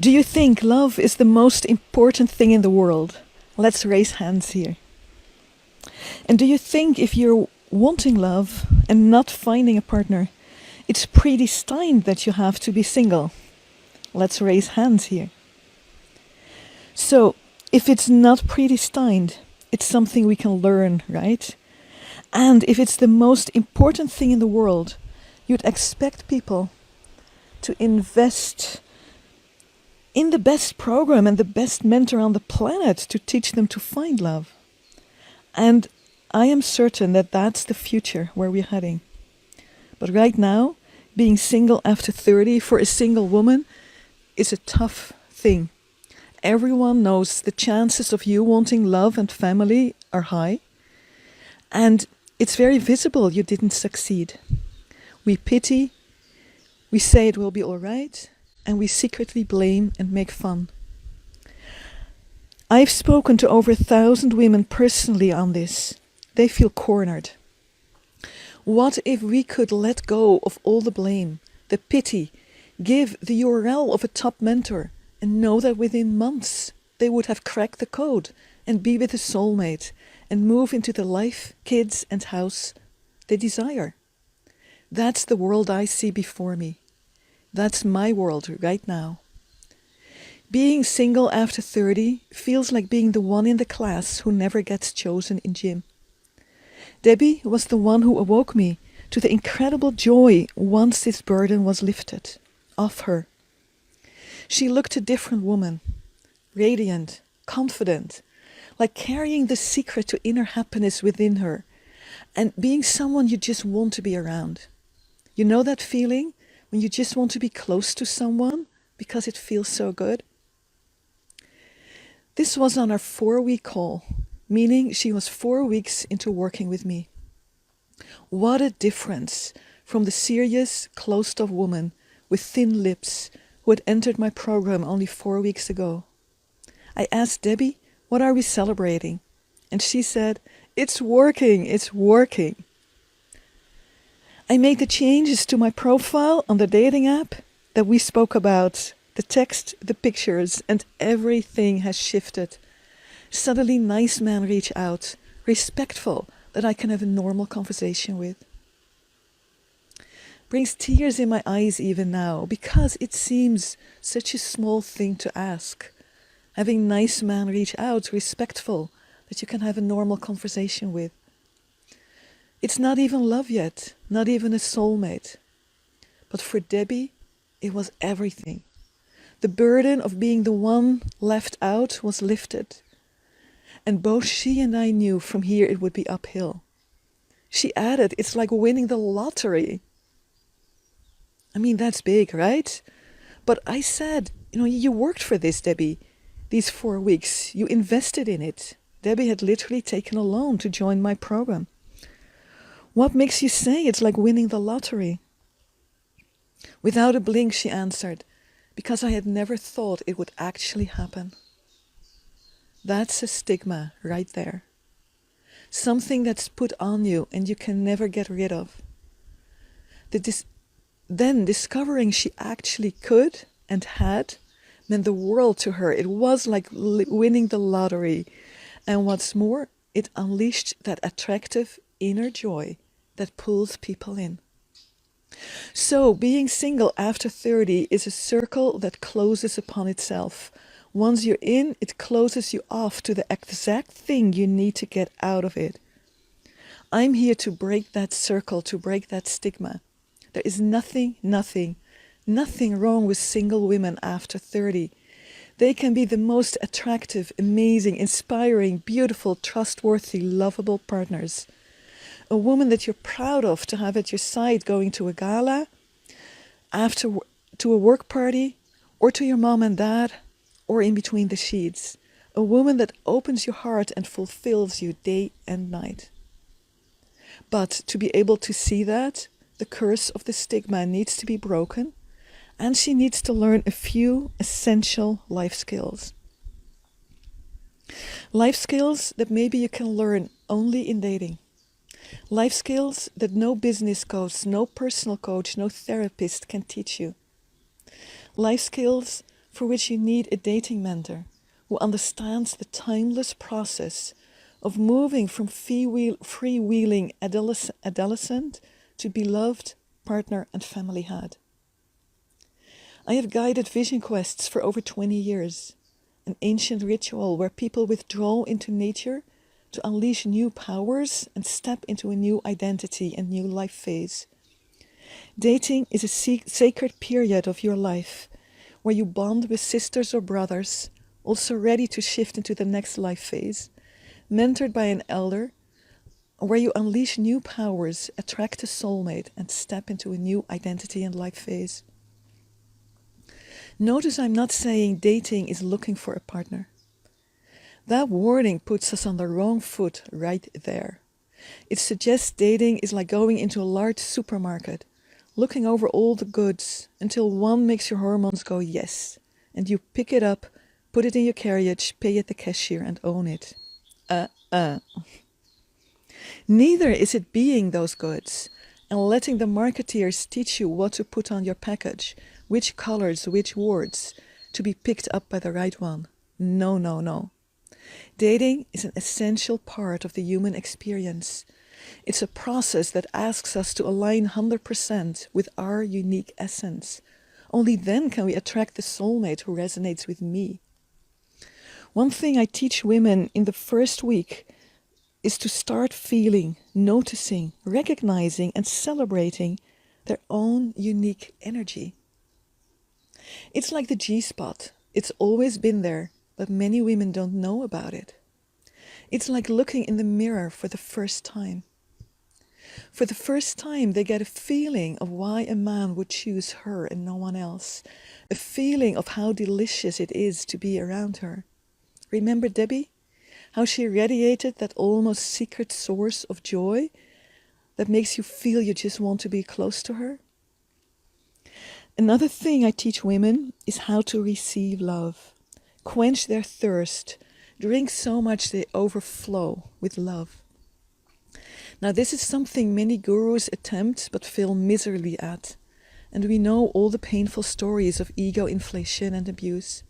Do you think love is the most important thing in the world? Let's raise hands here. And do you think if you're wanting love and not finding a partner, it's predestined that you have to be single? Let's raise hands here. So, if it's not predestined, it's something we can learn, right? And if it's the most important thing in the world, you'd expect people to invest in the best program and the best mentor on the planet to teach them to find love. And I am certain that that's the future where we're heading. But right now, being single after 30 for a single woman is a tough thing. Everyone knows the chances of you wanting love and family are high. And it's very visible you didn't succeed. We pity, we say it will be all right, and we secretly blame and make fun. I've spoken to over 1,000 women personally on this. They feel cornered. What if we could let go of all the blame, the pity, give the URL of a top mentor, and know that within months they would have cracked the code and be with a soulmate and move into the life, kids and house they desire? That's the world I see before me. That's my world right now. Being single after 30 feels like being the one in the class who never gets chosen in gym. Debbie was the one who awoke me to the incredible joy once this burden was lifted off her. She looked a different woman, radiant, confident, like carrying the secret to inner happiness within her and being someone you just want to be around. You know that feeling? When you just want to be close to someone because it feels so good. This was on our 4-week call, meaning she was 4 weeks into working with me. What a difference from the serious, closed-off woman with thin lips who had entered my program only 4 weeks ago. I asked Debbie, what are we celebrating? And she said, it's working, it's working. I made the changes to my profile on the dating app that we spoke about, the text, the pictures, and everything has shifted. Suddenly nice men reach out, respectful, that I can have a normal conversation with. Brings tears in my eyes even now, because it seems such a small thing to ask. Having nice men reach out, respectful, that you can have a normal conversation with. It's not even love yet, not even a soulmate. But for Debbie, it was everything. The burden of being the one left out was lifted. And both she and I knew from here it would be uphill. She added, it's like winning the lottery. I mean, that's big, right? But I said, you worked for this, Debbie, these 4 weeks. You invested in it. Debbie had literally taken a loan to join my program. What makes you say it's like winning the lottery? Without a blink, she answered, because I had never thought it would actually happen. That's a stigma right there. Something that's put on you and you can never get rid of. Then discovering she actually could and had meant the world to her. It was like winning the lottery. And what's more, it unleashed that attractive inner joy that pulls people in. So being single after 30 is a circle that closes upon itself. Once you're in, it closes you off to the exact thing you need to get out of it. I'm here to break that circle, to break that stigma. There is nothing wrong with single women after 30. They can be the most attractive, amazing, inspiring, beautiful, trustworthy, lovable partners. A woman that you're proud of to have at your side going to a gala, to a work party, or to your mom and dad, or in between the sheets. A woman that opens your heart and fulfills you day and night. But to be able to see that, the curse of the stigma needs to be broken, and she needs to learn a few essential life skills. Life skills that maybe you can learn only in dating. Life skills that no business coach, no personal coach, no therapist can teach you. Life skills for which you need a dating mentor who understands the timeless process of moving from freewheeling adolescent to beloved partner and family head. I have guided vision quests for over 20 years, an ancient ritual where people withdraw into nature to unleash new powers and step into a new identity and new life phase. Dating is a sacred period of your life where you bond with sisters or brothers, also ready to shift into the next life phase, mentored by an elder, where you unleash new powers, attract a soulmate, and step into a new identity and life phase. Notice I'm not saying dating is looking for a partner. That wording puts us on the wrong foot right there. It suggests dating is like going into a large supermarket, looking over all the goods until one makes your hormones go yes, and you pick it up, put it in your carriage, pay at the cashier, and own it. Neither is it being those goods and letting the marketeers teach you what to put on your package, which colors, which words, to be picked up by the right one. No, no, no. Dating is an essential part of the human experience. It's a process that asks us to align 100% with our unique essence. Only then can we attract the soulmate who resonates with me. One thing I teach women in the first week is to start feeling, noticing, recognizing, and celebrating their own unique energy. It's like the G-spot. It's always been there, but many women don't know about it. It's like looking in the mirror for the first time. For the first time, they get a feeling of why a man would choose her and no one else. A feeling of how delicious it is to be around her. Remember Debbie? How she radiated that almost secret source of joy that makes you feel you just want to be close to her? Another thing I teach women is how to receive love. Quench their thirst. Drink so much they overflow with love. Now this is something many gurus attempt but fail miserably at. And we know all the painful stories of ego inflation and abuse.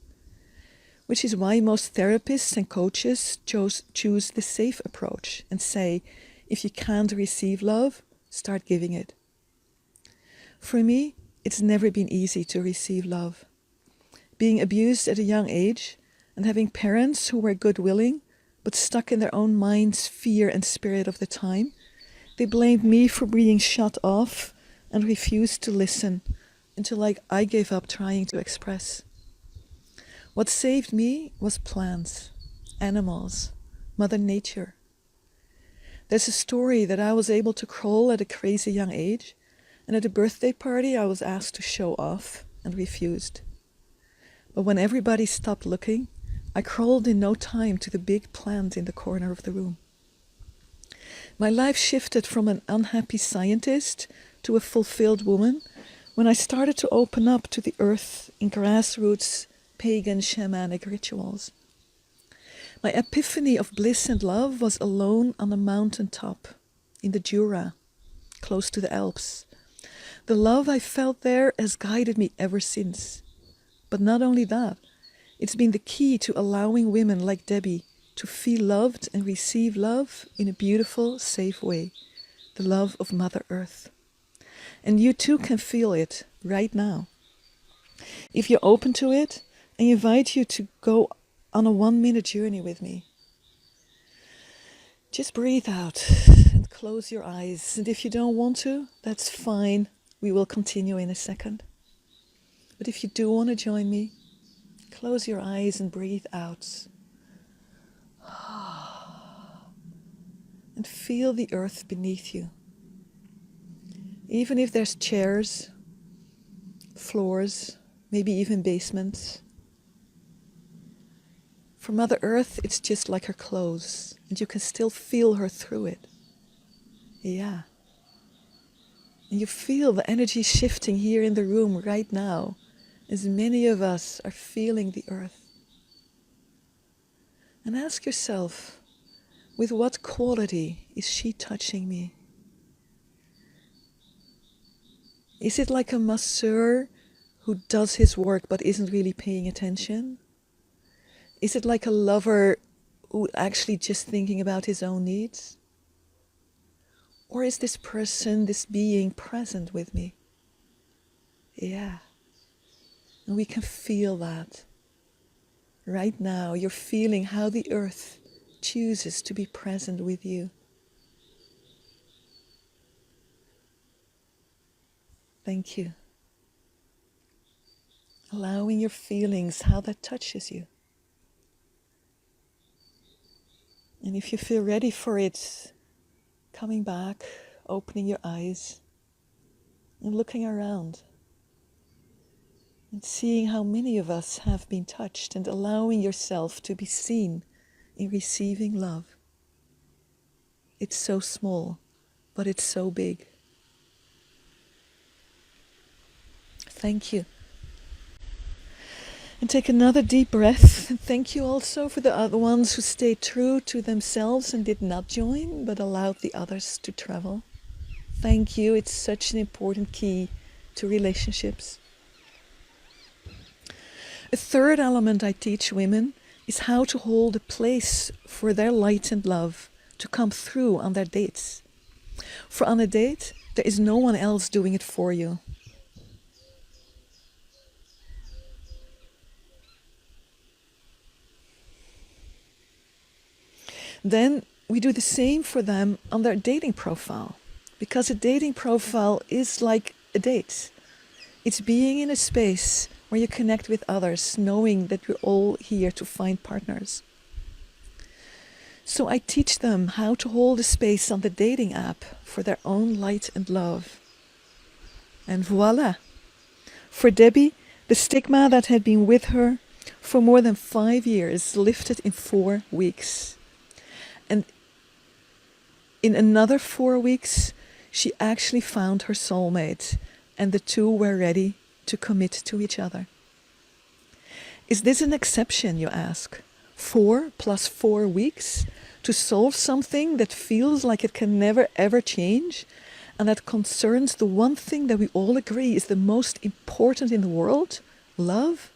Which is why most therapists and coaches choose the safe approach and say, if you can't receive love, start giving it. For me, it's never been easy to receive love. Being abused at a young age and having parents who were good-willing but stuck in their own mind's fear and spirit of the time, they blamed me for being shut off and refused to listen until I gave up trying to express. What saved me was plants, animals, Mother Nature. There's a story that I was able to crawl at a crazy young age, and at a birthday party I was asked to show off and refused. But when everybody stopped looking, I crawled in no time to the big plant in the corner of the room. My life shifted from an unhappy scientist to a fulfilled woman when I started to open up to the earth in grassroots pagan shamanic rituals. My epiphany of bliss and love was alone on a mountain top in the Jura, close to the Alps. The love I felt there has guided me ever since. But not only that, it's been the key to allowing women like Debbie to feel loved and receive love in a beautiful, safe way, the love of Mother Earth. And you too can feel it right now. If you're open to it, I invite you to go on a 1-minute journey with me. Just breathe out and close your eyes. And if you don't want to, that's fine. We will continue in a second. But if you do want to join me, close your eyes and breathe out. And feel the earth beneath you. Even if there's chairs, floors, maybe even basements. For Mother Earth, it's just like her clothes, and you can still feel her through it. Yeah. And you feel the energy shifting here in the room right now, as many of us are feeling the earth. And ask yourself, with what quality is she touching me? Is it like a masseur who does his work but isn't really paying attention? Is it like a lover who actually just thinking about his own needs? Or is this person, this being present with me? Yeah. And we can feel that. Right now, you're feeling how the earth chooses to be present with you. Thank you. Allowing your feelings, how that touches you. And if you feel ready for it, coming back, opening your eyes, and looking around. And seeing how many of us have been touched, and allowing yourself to be seen in receiving love. It's so small, but it's so big. Thank you. And take another deep breath. And thank you also for the other ones who stayed true to themselves and did not join, but allowed the others to travel. Thank you. It's such an important key to relationships. A third element I teach women is how to hold a place for their light and love to come through on their dates. For on a date, there is no one else doing it for you. Then we do the same for them on their dating profile, because a dating profile is like a date. It's being in a space where you connect with others, knowing that we're all here to find partners. So I teach them how to hold a space on the dating app for their own light and love. And voila! For Debbie, the stigma that had been with her for more than 5 years lifted in 4 weeks. And in another 4 weeks, she actually found her soulmate, and the two were ready to commit to each other. Is this an exception, you ask? 4 plus 4 weeks to solve something that feels like it can never ever change, and that concerns the one thing that we all agree is the most important in the world? Love?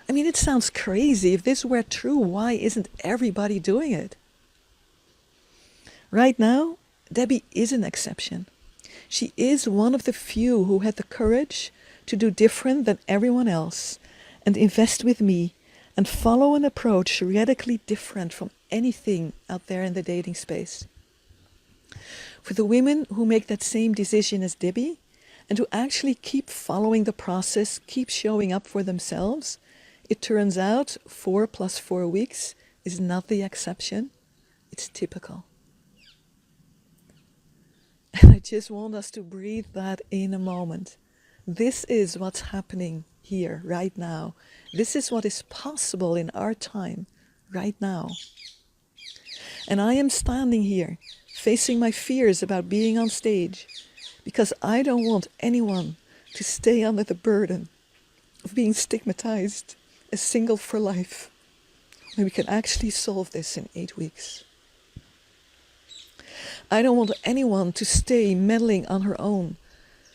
I mean, it sounds crazy. If this were true, why isn't everybody doing it? Right now, Debbie is an exception. She is one of the few who had the courage to do different than everyone else and invest with me and follow an approach radically different from anything out there in the dating space. For the women who make that same decision as Debbie and who actually keep following the process, keep showing up for themselves, it turns out 4 plus 4 weeks is not the exception, it's typical. And I just want us to breathe that in a moment. This is what's happening here, right now. This is what is possible in our time, right now. And I am standing here, facing my fears about being on stage, because I don't want anyone to stay under the burden of being stigmatized as single for life. And we can actually solve this in 8 weeks. I don't want anyone to stay meddling on her own,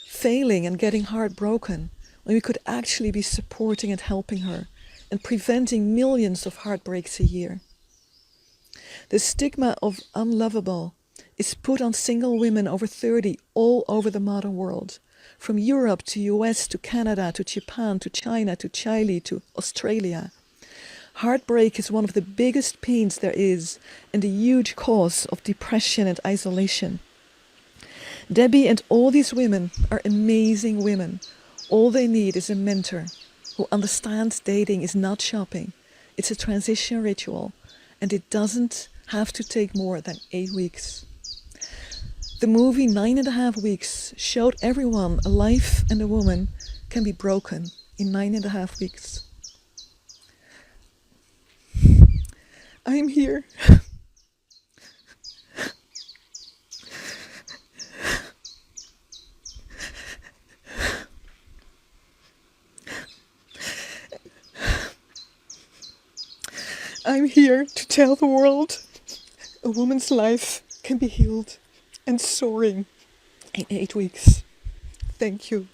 failing and getting heartbroken, when we could actually be supporting and helping her and preventing millions of heartbreaks a year. The stigma of unlovable is put on single women over 30 all over the modern world, from Europe to US to Canada to Japan to China to Chile to Australia. Heartbreak is one of the biggest pains there is and a huge cause of depression and isolation. Debbie and all these women are amazing women. All they need is a mentor who understands dating is not shopping. It's a transition ritual, and it doesn't have to take more than 8 weeks. The movie 9.5 Weeks showed everyone a life and a woman can be broken in 9.5 weeks. I'm here. I'm here to tell the world a woman's life can be healed and soaring in 8 weeks. Thank you.